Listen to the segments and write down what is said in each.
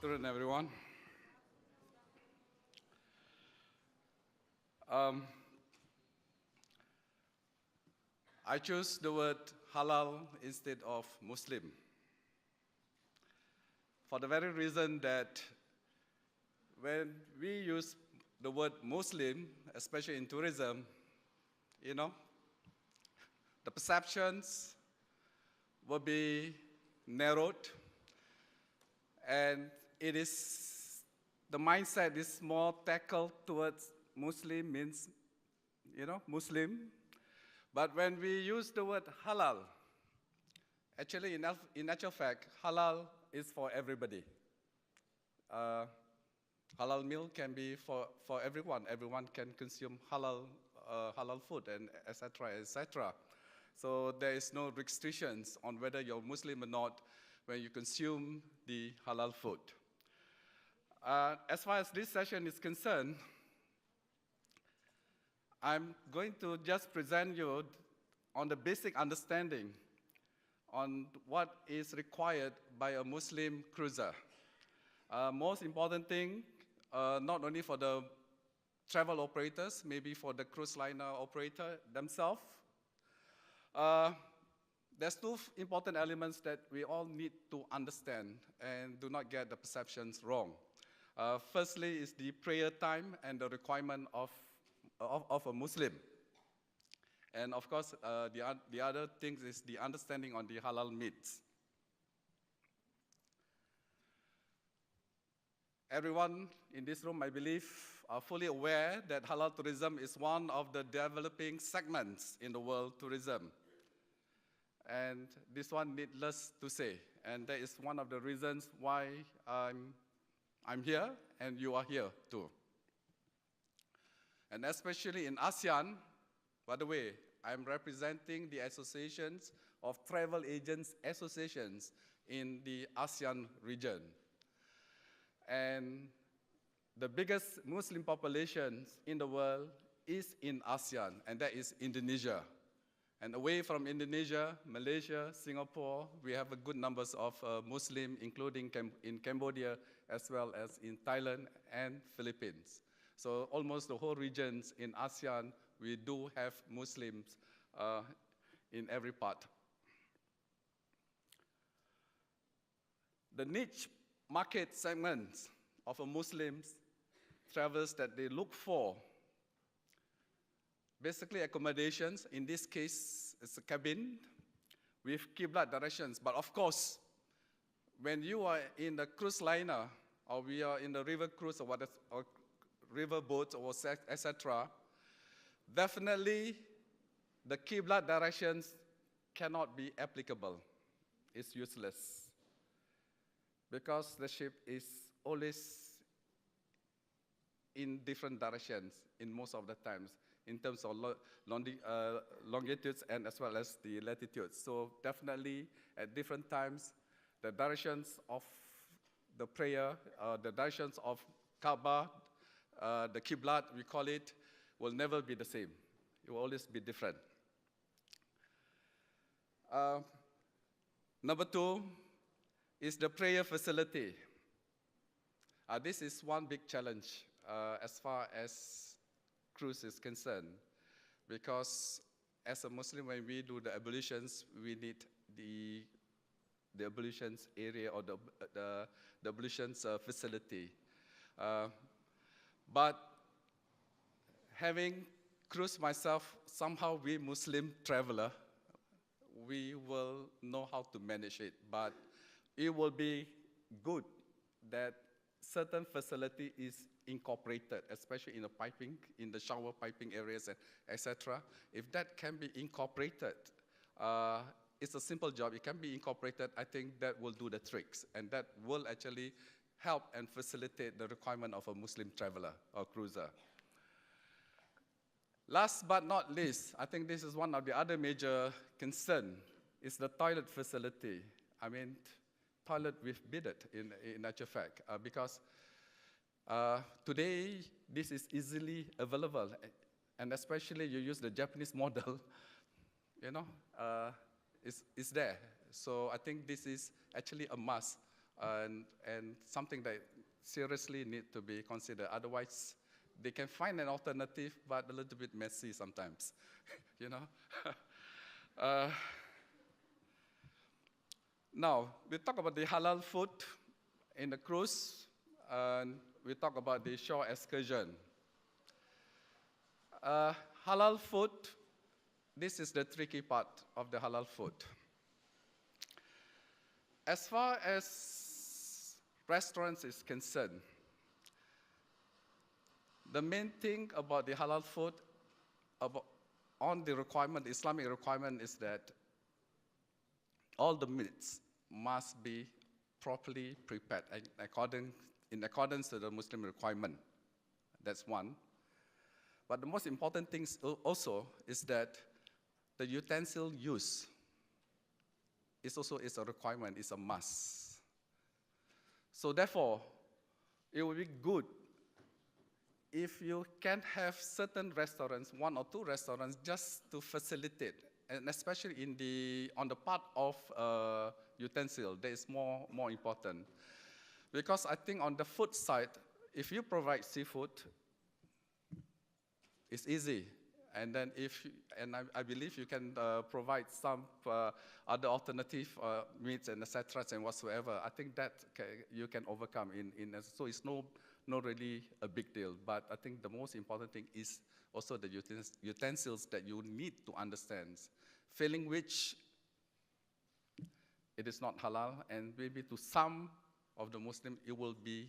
afternoon, everyone. Um, I chose the word halal instead of Muslim for the very reason that when we use the word Muslim, especially in tourism, the perceptions will be narrowed, and the mindset is more tackled towards Muslim means, Muslim. But when we use the word halal, actually, in actual fact, halal is for everybody. Halal meal can be for everyone. Everyone can consume halal food, and etc., etc. So there is no restrictions on whether you're Muslim or not when you consume the halal food. As far as this session is concerned, I'm going to just present you on the basic understanding on what is required by a Muslim cruiser. Most important thing, not only for the travel operators, maybe for the cruise liner operator themselves. There's two important elements that we all need to understand and do not get the perceptions wrong. Firstly is the prayer time and the requirement of a Muslim. And of course, the other thing is the understanding on the halal meats. Everyone in this room, I believe, are fully aware that halal tourism is one of the developing segments in the world tourism. And this one needless to say. And that is one of the reasons why I'm here and you are here too. And especially in ASEAN, by the way, I'm representing the associations of travel agents associations in the ASEAN region. And the biggest Muslim population in the world is in ASEAN, and that is Indonesia. And away from Indonesia, Malaysia, Singapore, we have a good numbers of Muslims, including in Cambodia, as well as in Thailand and Philippines. So almost the whole regions in ASEAN, we do have Muslims in every part. The niche market segments of a Muslims travelers that they look for, basically accommodations, in this case it's a cabin with Qiblat directions. But of course, when you are in the cruise liner or we are in the river cruise or river boats or etc., definitely the Qiblat directions cannot be applicable. It's useless because the ship is always in different directions in most of the times in terms of longitudes and as well as the latitudes. So definitely at different times, the directions of the prayer, the directions of Kaaba, the Qiblat, we call it, will never be the same. It will always be different. Number two is the prayer facility. This is one big challenge as far as cruise is concerned, because as a Muslim, when we do the ablutions, we need the ablutions area or the ablutions facility. But having cruised myself, somehow we Muslim traveler, we will know how to manage it. But it will be good that certain facility is incorporated, especially in the piping, in the shower piping areas, etc. If that can be incorporated, it's a simple job. It can be incorporated. I think that will do the tricks, and that will actually help and facilitate the requirement of a Muslim traveler or cruiser. Last but not least, I think this is one of the other major concerns, is the toilet facility. I mean, toilet with bidet in actual fact, because today this is easily available, and especially you use the Japanese model, it's there. So I think this is actually a must and something that seriously need to be considered. Otherwise, they can find an alternative, but a little bit messy sometimes, you know. Now, we talk about the halal food in the cruise, and we talk about the shore excursion. Halal food, this is the tricky part of the halal food. As far as restaurants is concerned, the main thing about the halal food, on the requirement, Islamic requirement, is that all the meats must be properly prepared in accordance to the Muslim requirement. That's one. But the most important thing also is that the utensil use is a requirement, is a must. So therefore, it will be good if you can have certain restaurants, 1 or 2 restaurants, just to facilitate, and especially on the part of utensil, that is more important. Because I think on the food side, if you provide seafood, it's easy. And then I believe you can provide some other alternative meats and etc. and whatsoever. I think that you can overcome so it's no really a big deal. But I think the most important thing is also the utensils that you need to understand, failing which it is not halal, and maybe to some of the Muslims it will be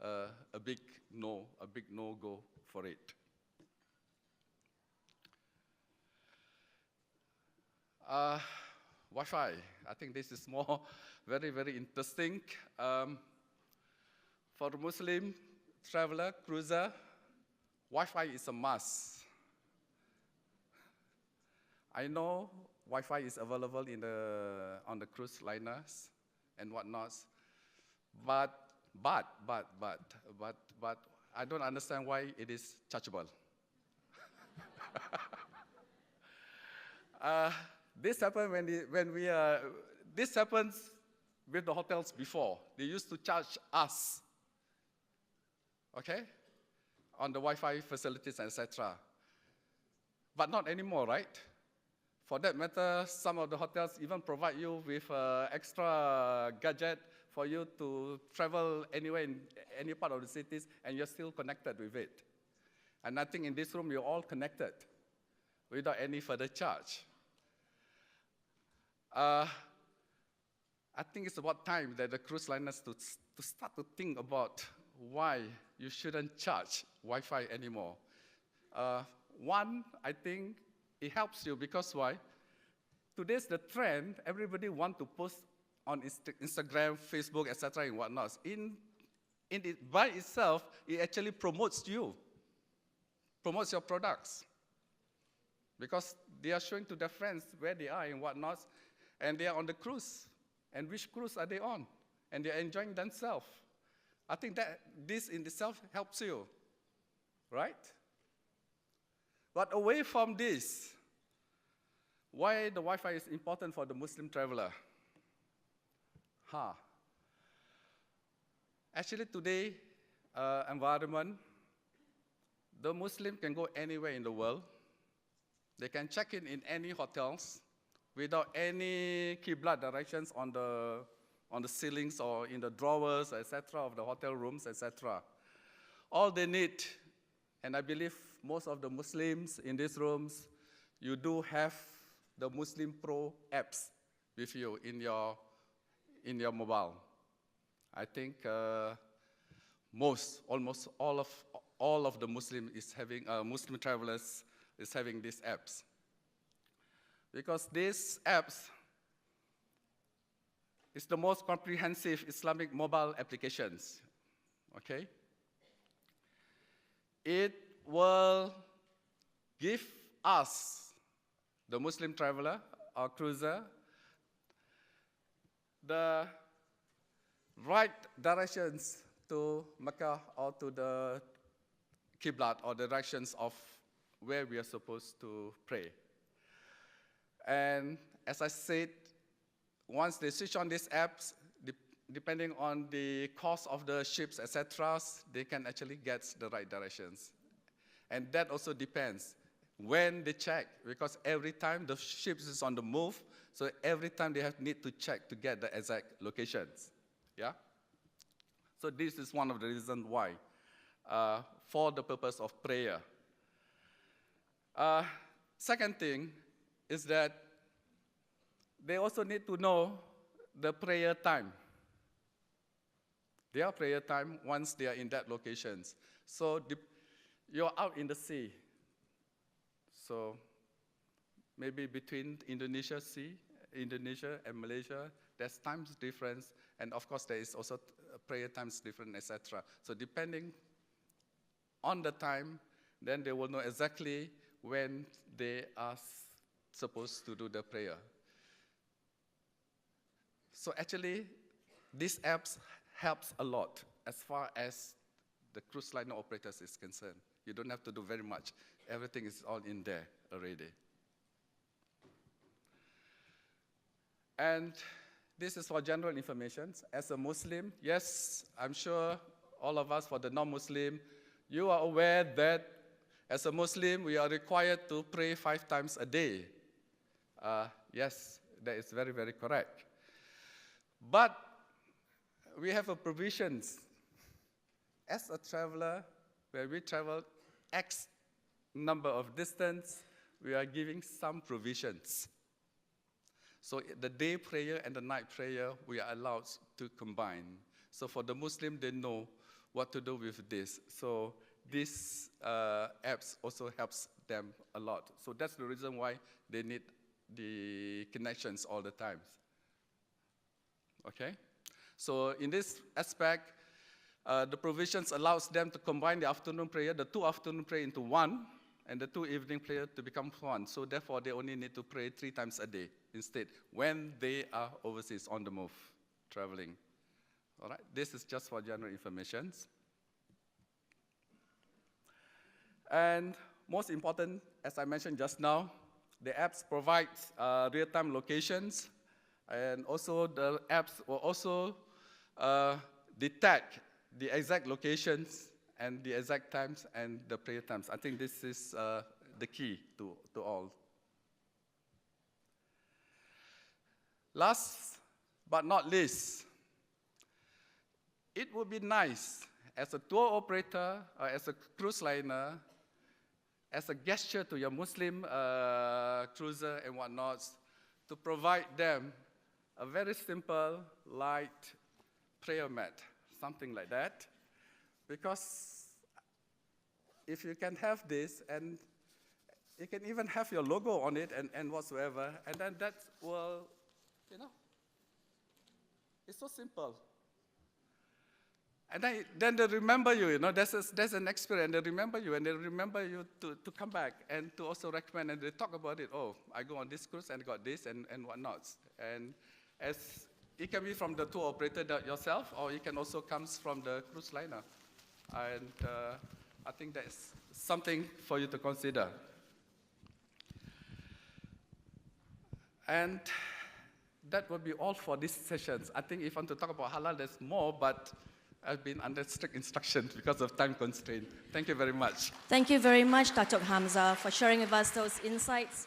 a big no-go for it. Wi-Fi, I think this is very, very interesting. For the Muslim traveler, cruiser, Wi-Fi is a must. I know Wi-Fi is available on the cruise liners and whatnot, but I don't understand why it is chargeable. This happened this happens with the hotels before. They used to charge us, okay, on the Wi-Fi facilities, etc. But not anymore, right? For that matter, some of the hotels even provide you with extra gadget for you to travel anywhere in any part of the cities, and you're still connected with it. And I think in this room, you're all connected without any further charge. I think it's about time that the cruise liners to start to think about why you shouldn't charge Wi-Fi anymore. One, I think it helps you because why? Today's the trend. Everybody want to post on Instagram, Facebook, etc. and whatnot. By itself, it actually promotes you, promotes your products, because they are showing to their friends where they are and whatnot. And they are on the cruise. And which cruise are they on? And they're enjoying themselves. I think that this in itself helps you, right? But away from this, why the Wi-Fi is important for the Muslim traveler? Actually, today, environment, the Muslim can go anywhere in the world. They can check in any hotels without any Qibla directions on the ceilings or in the drawers, etc., of the hotel rooms, etc. All they need, and I believe most of the Muslims in these rooms, you do have the Muslim Pro apps with you in your mobile. I think almost all of the Muslim travelers is having these apps. Because these apps is the most comprehensive Islamic mobile applications, okay? It will give us, the Muslim traveler or cruiser, the right directions to Mecca or to the Qiblat, or directions of where we are supposed to pray. And as I said, once they switch on these apps, depending on the cost of the ships, etc., they can actually get the right directions. And that also depends when they check, because every time the ship is on the move, so every time they need to check to get the exact locations. Yeah? So this is one of the reasons why, for the purpose of prayer. Second thing is that they also need to know the prayer time. Their prayer time once they are in that locations. So you're out in the sea. So maybe between Indonesia and Malaysia, there's times difference, and of course there is also prayer times different, etc. So depending on the time, then they will know exactly when they are supposed to do the prayer. So actually, these apps helps a lot as far as the cruise liner operators is concerned. You don't have to do very much. Everything is all in there already. And this is for general information. As a Muslim, yes, I'm sure all of us, for the non-Muslim, you are aware that as a Muslim, we are required to pray 5 times a day. Yes, that is very, very correct. But we have a provisions. As a traveler, where we travel X number of distance, we are giving some provisions. So the day prayer and the night prayer, we are allowed to combine. So for the Muslim, they know what to do with this. So this apps also helps them a lot. So that's the reason why they need the connections all the time. Okay? So in this aspect, the provisions allows them to combine the afternoon prayer, the 2 afternoon prayer into 1, and the 2 evening prayer to become 1. So therefore, they only need to pray 3 times a day instead when they are overseas on the move, traveling. All right, this is just for general information. And most important, as I mentioned just now, the apps provide real-time locations, and also the apps will also detect the exact locations and the exact times and the prayer times. I think this is the key to all. Last but not least, it would be nice as a tour operator or as a cruise liner, as a gesture to your Muslim cruiser and whatnot, to provide them a very simple, light prayer mat, something like that. Because if you can have this, and you can even have your logo on it and whatsoever, and then that will, it's so simple. And then they remember you, there's an experience, they remember you, and they remember you to come back and to also recommend, and they talk about it. Oh, I go on this cruise and got this and whatnot. And as it can be from the tour operator yourself, or it can also come from the cruise liner. And I think that's something for you to consider. And that will be all for these sessions. I think if I want to talk about halal, there's more, but I've been under strict instructions because of time constraint. Thank you very much. Thank you very much, Datuk Hamzah, for sharing with us those insights.